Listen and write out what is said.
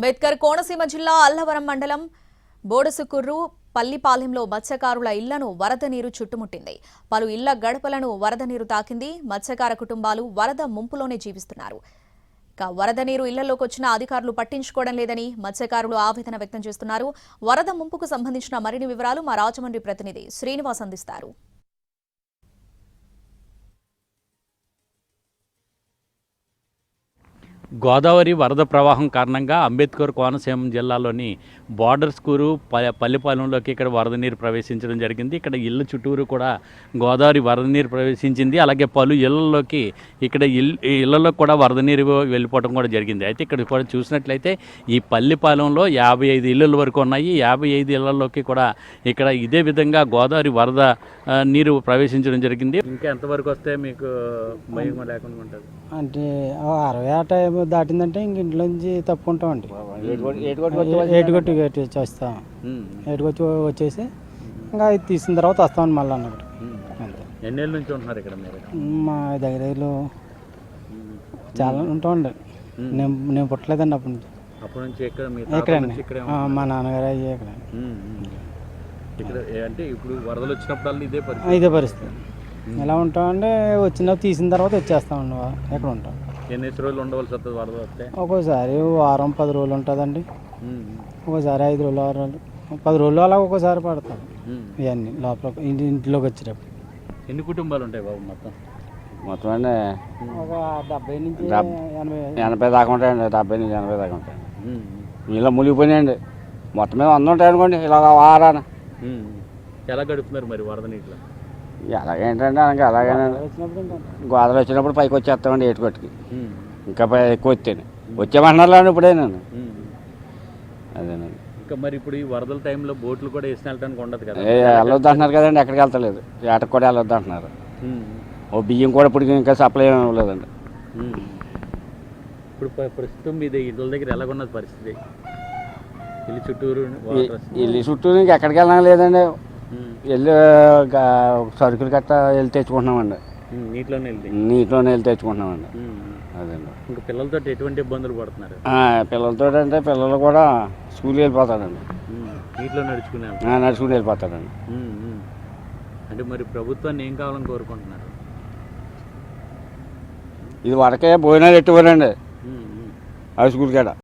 అంబేద్కర్ కోనసీమ జిల్లా అల్లవరం మండలం బోడసుకుర్రు పల్లిపాలెంలో మత్స్యకారుల ఇళ్లను వరద నీరు చుట్టుముట్టింది. పలు ఇళ్ల గడపలను వరద నీరు తాకింది. మత్స్యకార కుటుంబాలు వరద ముంపులోనే జీవిస్తున్నారు. వరద నీరు ఇళ్లలోకి వచ్చిన అధికారులు పట్టించుకోవడం లేదని మత్స్యకారులు ఆవేదన వ్యక్తం చేస్తున్నారు. వరద ముంపుకు సంబంధించిన మరిన్ని వివరాలు మా రాజమండ్రి ప్రతినిధి శ్రీనివాస్ అందిస్తారు. గోదావరి వరద ప్రవాహం కారణంగా అంబేద్కర్ కోనసీమ జిల్లాలోని బార్డర్ స్కూరు పల్లిపాలెంలోకి ఇక్కడ వరద నీరు ప్రవేశించడం జరిగింది. ఇక్కడ ఇళ్ళ చుట్టూరు కూడా గోదావరి వరద నీరు ప్రవేశించింది. అలాగే పలు ఇళ్లలోకి ఇక్కడ ఇళ్లలో కూడా వరద నీరు వెళ్ళిపోవడం కూడా జరిగింది. అయితే ఇక్కడ కూడా చూసినట్లయితే ఈ పల్లిపాలెంలో 55 ఇళ్ళల వరకు ఉన్నాయి. 55 ఇళ్లలోకి కూడా ఇక్కడ ఇదే విధంగా గోదావరి వరద నీరు ప్రవేశించడం జరిగింది. ఇంకా ఎంతవరకు వస్తే మీకు భయం లేకుండా ఉంటుంది అంటే 60 దాటిందంటే ఇంక ఇంట్లోంచి తప్పుకుంటామండి. ఏటుగొట్టి వచ్చేస్తాం. ఏటుగొచ్చి వచ్చేసి ఇంకా ఇది తీసిన తర్వాత వస్తామండి మళ్ళీ అన్నట్టు. అంతే. ఎన్నేళ్ళ నుంచి ఉంటున్నారు ఇక్కడ మీరు? మా దగ్గరలో చాలా ఉంటామండి. నేను పుట్టలేదండి అప్పటి నుంచి ఇక్కడండి. మా నాన్నగారు అయ్యే ఇక్కడ అంటే ఇప్పుడు వరదలు వచ్చినప్పుడు ఇదే పరిస్థితి. ఎలా ఉంటామంటే వచ్చిన తీసిన తర్వాత వచ్చేస్తామండి. ఎక్కడ ఉంటాం. ఎన్ని రోజులు ఉండవలసి వస్తుంది వరద వస్తే? ఒక్కోసారి వారం 10 రోజులు ఉంటుందండి. ఒక్కోసారి 5 రోజులు 6 రోజులు 10 రోజులు అలా ఒక్కోసారి పడతాం. ఇవన్నీ లోపల ఇంట్లోకి వచ్చేటప్పుడు. ఎన్ని కుటుంబాలు ఉంటాయి బాబు మొత్తం? మొత్తం అండి ఒక 70 నుంచి 80 దాకా ఉంటాయండి. 70 నుంచి 80 దాకా ఉంటాయి. ఇలా మునిగిపోయినాయండి. మొత్తం మీద 100 ఉంటాయి అనుకోండి. ఇలా వారాన ఎలా గడుపుతున్నారు మరి వరద నీటిలో? ఎలాగేంటండి అలాగేనండి. గోదావరి వచ్చినప్పుడు పైకి వచ్చేస్తామండి ఏటుకొట్టుకి. ఇంకా ఎక్కువ వచ్చాను వచ్చామన్నారు ఇప్పుడేనండి. అదేనండి. ఇంకా మరి ఇప్పుడు ఈ వరదల టైంలో బోట్లు కూడా వేసిన వెళ్ళడానికి ఉండదు కదా? వెళ్ళొద్దు అంటున్నారు కదండి. ఎక్కడికి వెళ్తలేదు. ఏటకు కూడా వెళ్ళొద్దు అంటున్నారు. ఓ బియ్యం కూడా ఇప్పుడు ఇంకా సప్లై ఏమి ఇవ్వలేదండి. ఇప్పుడు ప్రస్తుతం మీద ఇళ్ళ దగ్గర ఎలాగున్నది పరిస్థితి? ఇల్లు చుట్టూరు ఇంకా ఎక్కడికి వెళ్ళడం లేదండి. వెళ్ళి సరుకులు గట్టా వెళ్ళి తెచ్చుకుంటున్నామండి. నీటిలోనే వెళ్ళి తెచ్చుకుంటున్నామండి. అదండి. ఇంకా పిల్లలతో ఎటువంటి ఇబ్బందులు పడుతున్నారు? పిల్లలతో అంటే పిల్లలు కూడా స్కూల్కి వెళ్ళిపోతారండి. నీటిలో నడుచుకుని వెళ్ళిపోతారండి. అంటే మరి ప్రభుత్వాన్ని ఏం కావాలని కోరుకుంటున్నారు? ఇది వరకే భోజనాలు ఎట్టుకోరండి హై స్కూల్ కాడ.